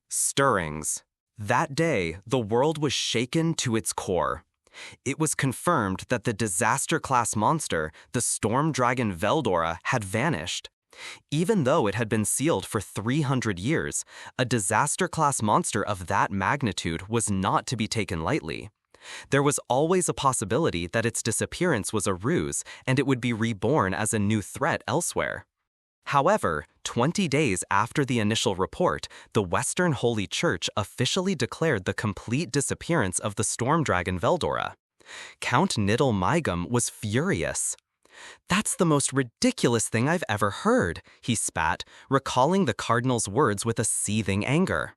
Stirrings. That day, the world was shaken to its core. It was confirmed that the disaster-class monster, the storm dragon Veldora, had vanished. Even though it had been sealed for 300 years, a disaster-class monster of that magnitude was not to be taken lightly. There was always a possibility that its disappearance was a ruse and it would be reborn as a new threat elsewhere. However, 20 days after the initial report, the Western Holy Church officially declared the complete disappearance of the storm dragon Veldora. Count Niddle Mygum was furious. "That's the most ridiculous thing I've ever heard," he spat, recalling the cardinal's words with a seething anger.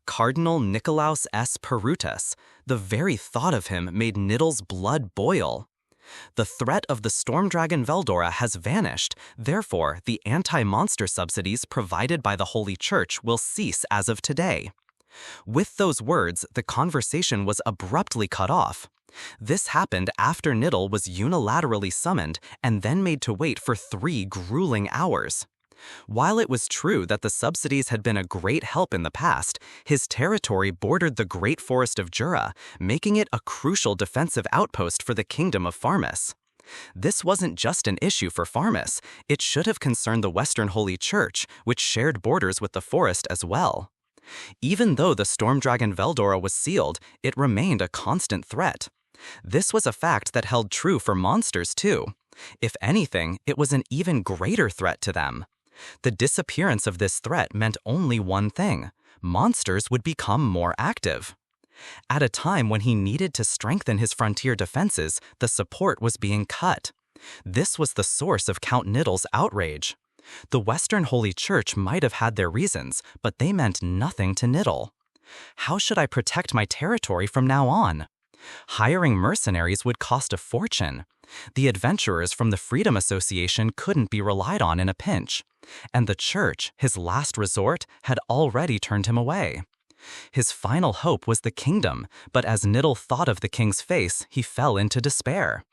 Cardinal Nicolaus S. Perutus, the very thought of him made Niddle's blood boil. The threat of the storm dragon Veldora has vanished, therefore the anti-monster subsidies provided by the Holy Church will cease as of today. With those words, the conversation was abruptly cut off. This happened after Niddle was unilaterally summoned and then made to wait for 3 grueling hours. While it was true that the subsidies had been a great help in the past, his territory bordered the Great Forest of Jura, making it a crucial defensive outpost for the Kingdom of Farmus. This wasn't just an issue for Farmus, it should have concerned the Western Holy Church, which shared borders with the forest as well. Even though the storm dragon Veldora was sealed, it remained a constant threat. This was a fact that held true for monsters too. If anything, it was an even greater threat to them. The disappearance of this threat meant only one thing: monsters would become more active. At a time when he needed to strengthen his frontier defenses, the support was being cut. This was the source of Count Niddle's outrage. The Western Holy Church might have had their reasons, but they meant nothing to Niddle. How should I protect my territory from now on? Hiring mercenaries would cost a fortune. The adventurers from the Freedom Association couldn't be relied on in a pinch. And the church, his last resort, had already turned him away. His final hope was the kingdom, but as Niddle thought of the king's face, he fell into despair.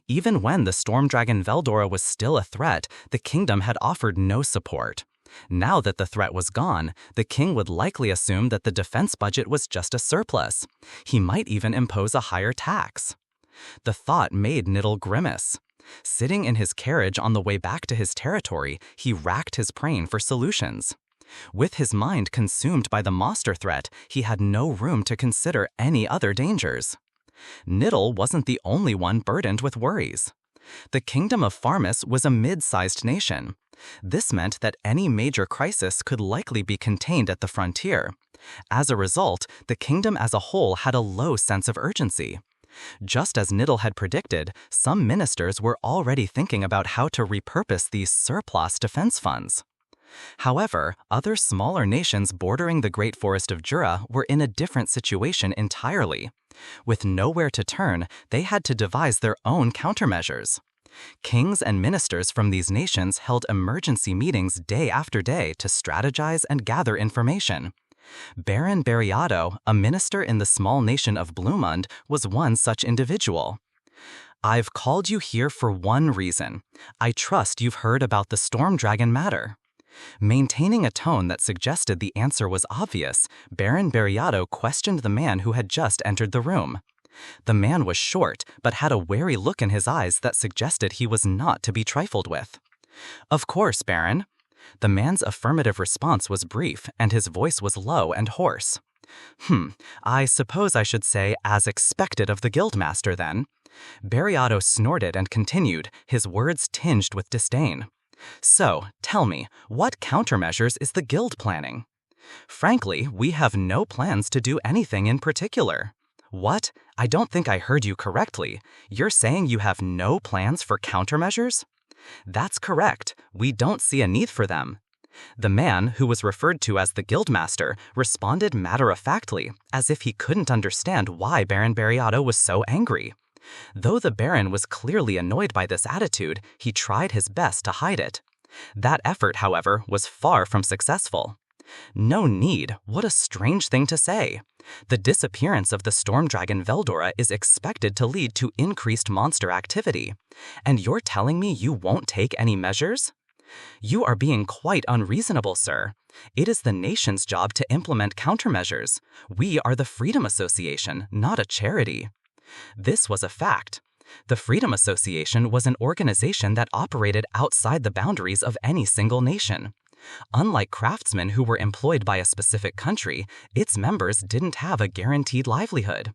Even when the storm dragon Veldora was still a threat, the kingdom had offered no support. Now that the threat was gone, the king would likely assume that the defense budget was just a surplus. He might even impose a higher tax. The thought made Niddle grimace. Sitting in his carriage on the way back to his territory, he racked his brain for solutions. With his mind consumed by the monster threat, he had no room to consider any other dangers. Niddle wasn't the only one burdened with worries. The Kingdom of Farmus was a mid-sized nation. This meant that any major crisis could likely be contained at the frontier. As a result, the kingdom as a whole had a low sense of urgency. Just as Niddle had predicted, some ministers were already thinking about how to repurpose these surplus defense funds. However, other smaller nations bordering the Great Forest of Jura were in a different situation entirely. With nowhere to turn, they had to devise their own countermeasures. Kings and ministers from these nations held emergency meetings day after day to strategize and gather information. Baron Bariato, a minister in the small nation of Blumund, was one such individual. "I've called you here for one reason. I trust you've heard about the storm dragon matter." Maintaining a tone that suggested the answer was obvious, Baron Bariato questioned the man who had just entered the room. The man was short, but had a wary look in his eyes that suggested he was not to be trifled with. "Of course, Baron." The man's affirmative response was brief, and his voice was low and hoarse. I suppose I should say as expected of the guildmaster, then." Bariato snorted and continued, his words tinged with disdain. "So, tell me, what countermeasures is the guild planning?" "Frankly, we have no plans to do anything in particular." "What? I don't think I heard you correctly. You're saying you have no plans for countermeasures?" "That's correct. We don't see a need for them." The man, who was referred to as the guildmaster, responded matter-of-factly, as if he couldn't understand why Baron Bariato was so angry. Though the Baron was clearly annoyed by this attitude, he tried his best to hide it. That effort, however, was far from successful. "No need, what a strange thing to say. The disappearance of the storm dragon Veldora is expected to lead to increased monster activity. And you're telling me you won't take any measures?" "You are being quite unreasonable, sir. It is the nation's job to implement countermeasures. We are the Freedom Association, not a charity." This was a fact. The Freedom Association was an organization that operated outside the boundaries of any single nation. Unlike craftsmen who were employed by a specific country, its members didn't have a guaranteed livelihood.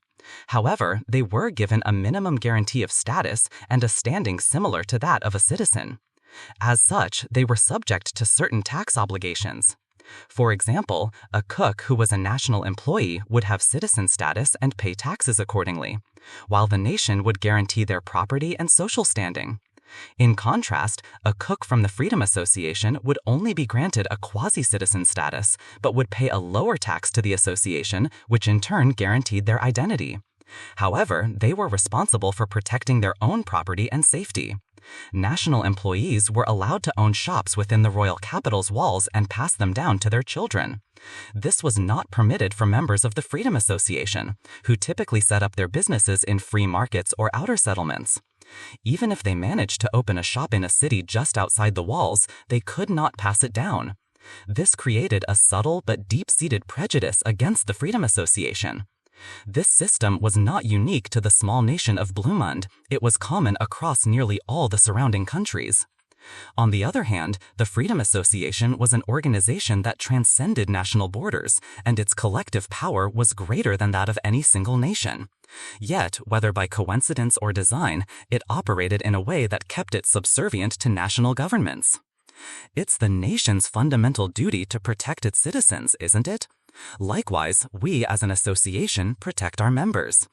However, they were given a minimum guarantee of status and a standing similar to that of a citizen. As such, they were subject to certain tax obligations. For example, a cook who was a national employee would have citizen status and pay taxes accordingly, while the nation would guarantee their property and social standing. In contrast, a cook from the Freedom Association would only be granted a quasi-citizen status, but would pay a lower tax to the association, which in turn guaranteed their identity. However, they were responsible for protecting their own property and safety. National employees were allowed to own shops within the royal capital's walls and pass them down to their children. This was not permitted for members of the Freedom Association, who typically set up their businesses in free markets or outer settlements. Even if they managed to open a shop in a city just outside the walls, they could not pass it down. This created a subtle but deep-seated prejudice against the Freedom Association. This system was not unique to the small nation of Blumund. It was common across nearly all the surrounding countries. On the other hand, the Freedom Association was an organization that transcended national borders, and its collective power was greater than that of any single nation. Yet, whether by coincidence or design, it operated in a way that kept it subservient to national governments. It's the nation's fundamental duty to protect its citizens, isn't it? Likewise, we as an association protect our members.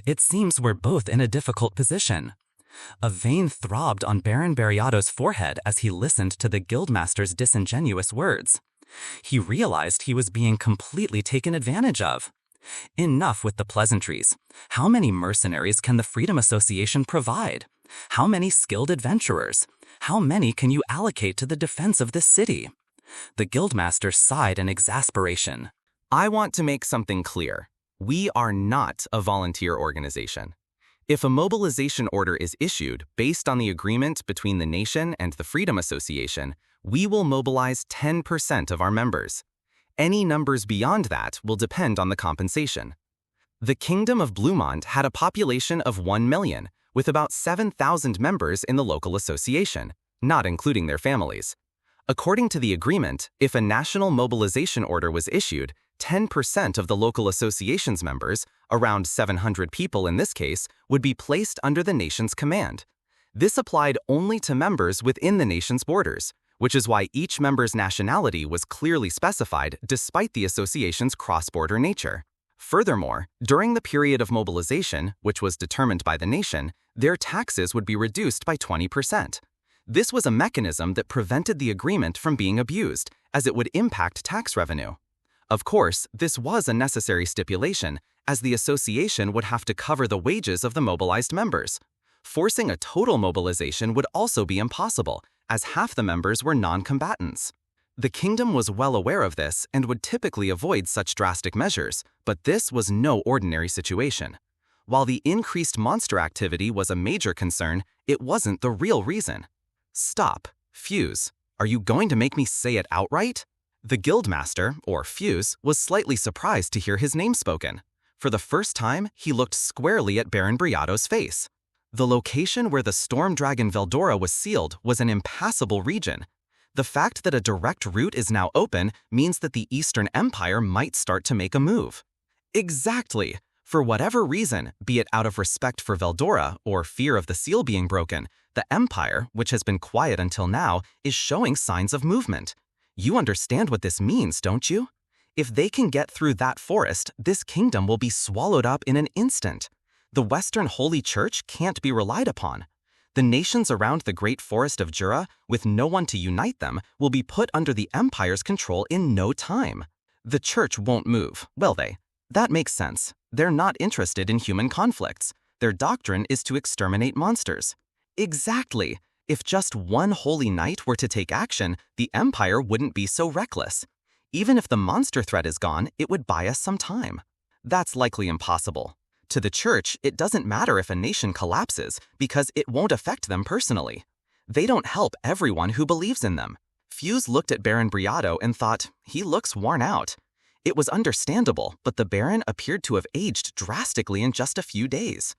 It seems we're both in a difficult position. A vein throbbed on Baron Bariato's forehead as he listened to the guildmaster's disingenuous words. He realized he was being completely taken advantage of. Enough with the pleasantries. How many mercenaries can the Freedom Association provide? How many skilled adventurers? How many can you allocate to the defense of this city? The guildmaster sighed in exasperation. I want to make something clear. We are not a volunteer organization. If a mobilization order is issued based on the agreement between the nation and the Freedom Association, we will mobilize 10% of our members. Any numbers beyond that will depend on the compensation. The Kingdom of Blumund had a population of 1 million, with about 7,000 members in the local association, not including their families. According to the agreement, if a national mobilization order was issued, 10% of the local association's members, around 700 people in this case, would be placed under the nation's command. This applied only to members within the nation's borders, which is why each member's nationality was clearly specified despite the association's cross-border nature. Furthermore, during the period of mobilization, which was determined by the nation, their taxes would be reduced by 20%. This was a mechanism that prevented the agreement from being abused, as it would impact tax revenue. Of course, this was a necessary stipulation, as the association would have to cover the wages of the mobilized members. Forcing a total mobilization would also be impossible, as half the members were non-combatants. The kingdom was well aware of this and would typically avoid such drastic measures, but this was no ordinary situation. While the increased monster activity was a major concern, it wasn't the real reason. Stop, Fuse. Are you going to make me say it outright? The guildmaster, or Fuse, was slightly surprised to hear his name spoken. For the first time, he looked squarely at Baron Bariato's face. The location where the storm dragon Veldora was sealed was an impassable region. The fact that a direct route is now open means that the Eastern Empire might start to make a move. Exactly! For whatever reason, be it out of respect for Veldora or fear of the seal being broken, the Empire, which has been quiet until now, is showing signs of movement. You understand what this means, don't you? If they can get through that forest, this kingdom will be swallowed up in an instant. The Western Holy Church can't be relied upon. The nations around the Great Forest of Jura, with no one to unite them, will be put under the Empire's control in no time. The Church won't move, will they? That makes sense. They're not interested in human conflicts. Their doctrine is to exterminate monsters. Exactly. If just one holy knight were to take action, the Empire wouldn't be so reckless. Even if the monster threat is gone, it would buy us some time. That's likely impossible. To the Church, it doesn't matter if a nation collapses because it won't affect them personally. They don't help everyone who believes in them. Fuse looked at Baron Briato and thought, he looks worn out. It was understandable, but the Baron appeared to have aged drastically in just a few days.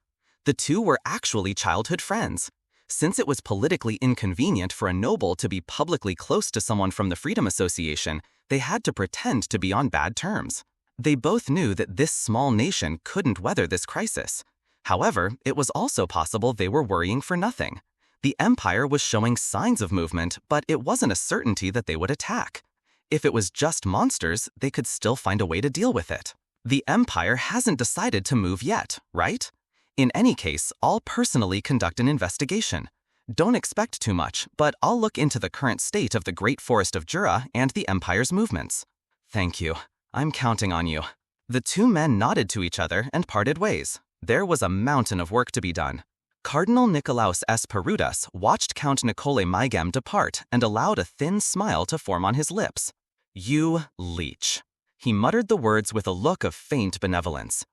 The two were actually childhood friends. Since it was politically inconvenient for a noble to be publicly close to someone from the Freedom Association, they had to pretend to be on bad terms. They both knew that this small nation couldn't weather this crisis. However, it was also possible they were worrying for nothing. The Empire was showing signs of movement, but it wasn't a certainty that they would attack. If it was just monsters, they could still find a way to deal with it. The Empire hasn't decided to move yet, right? In any case, I'll personally conduct an investigation. Don't expect too much, but I'll look into the current state of the Great Forest of Jura and the Empire's movements. Thank you. I'm counting on you. The two men nodded to each other and parted ways. There was a mountain of work to be done. Cardinal Nicolaus S. Perudas watched Count Nicole Mygem depart and allowed a thin smile to form on his lips. You leech. He muttered the words with a look of faint benevolence.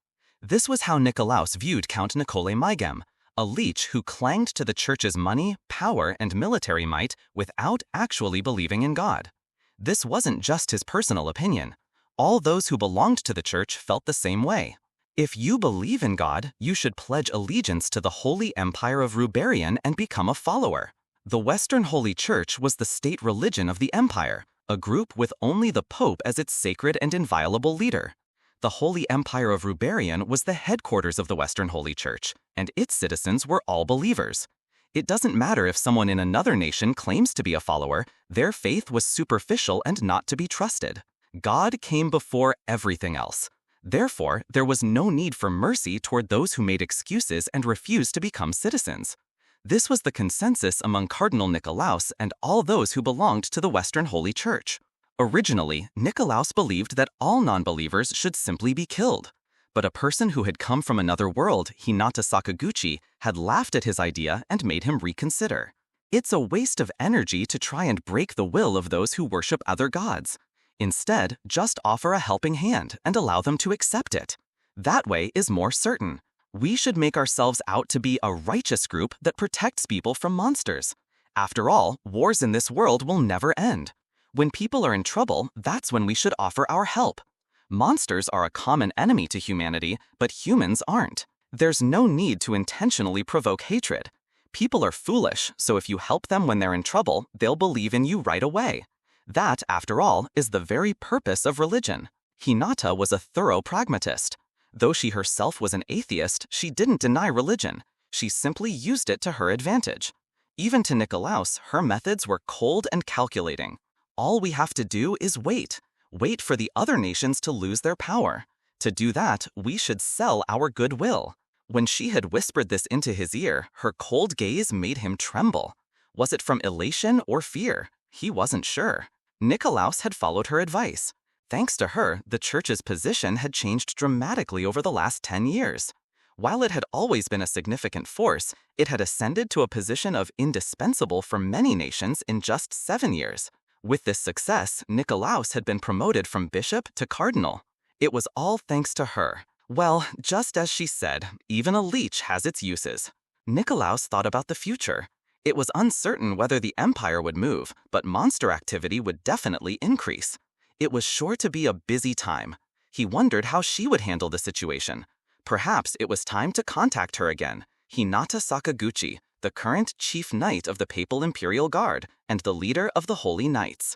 This was how Nicolaus viewed Count Nicole Mygem, a leech who clanged to the church's money, power, and military might without actually believing in God. This wasn't just his personal opinion. All those who belonged to the church felt the same way. If you believe in God, you should pledge allegiance to the Holy Empire of Ruberian and become a follower. The Western Holy Church was the state religion of the empire, a group with only the Pope as its sacred and inviolable leader. The Holy Empire of Ruberian was the headquarters of the Western Holy Church, and its citizens were all believers. It doesn't matter if someone in another nation claims to be a follower, their faith was superficial and not to be trusted. God came before everything else. Therefore, there was no need for mercy toward those who made excuses and refused to become citizens. This was the consensus among Cardinal Nicolaus and all those who belonged to the Western Holy Church. Originally, Nicolaus believed that all non-believers should simply be killed. But a person who had come from another world, Hinata Sakaguchi, had laughed at his idea and made him reconsider. It's a waste of energy to try and break the will of those who worship other gods. Instead, just offer a helping hand and allow them to accept it. That way is more certain. We should make ourselves out to be a righteous group that protects people from monsters. After all, wars in this world will never end. When people are in trouble, that's when we should offer our help. Monsters are a common enemy to humanity, but humans aren't. There's no need to intentionally provoke hatred. People are foolish, so if you help them when they're in trouble, they'll believe in you right away. That, after all, is the very purpose of religion. Hinata was a thorough pragmatist. Though she herself was an atheist, she didn't deny religion. She simply used it to her advantage. Even to Nicolaus, her methods were cold and calculating. All we have to do is wait. Wait for the other nations to lose their power. To do that, we should sell our goodwill. When she had whispered this into his ear, her cold gaze made him tremble. Was it from elation or fear? He wasn't sure. Nicolaus had followed her advice. Thanks to her, the church's position had changed dramatically over the last 10 years. While it had always been a significant force, it had ascended to a position of indispensable for many nations in just 7 years. With this success, Nicolaus had been promoted from bishop to cardinal. It was all thanks to her. Well, just as she said, even a leech has its uses. Nicolaus thought about the future. It was uncertain whether the empire would move, but monster activity would definitely increase. It was sure to be a busy time. He wondered how she would handle the situation. Perhaps it was time to contact her again, Hinata Sakaguchi, the current chief knight of the Papal Imperial Guard and the leader of the Holy Knights.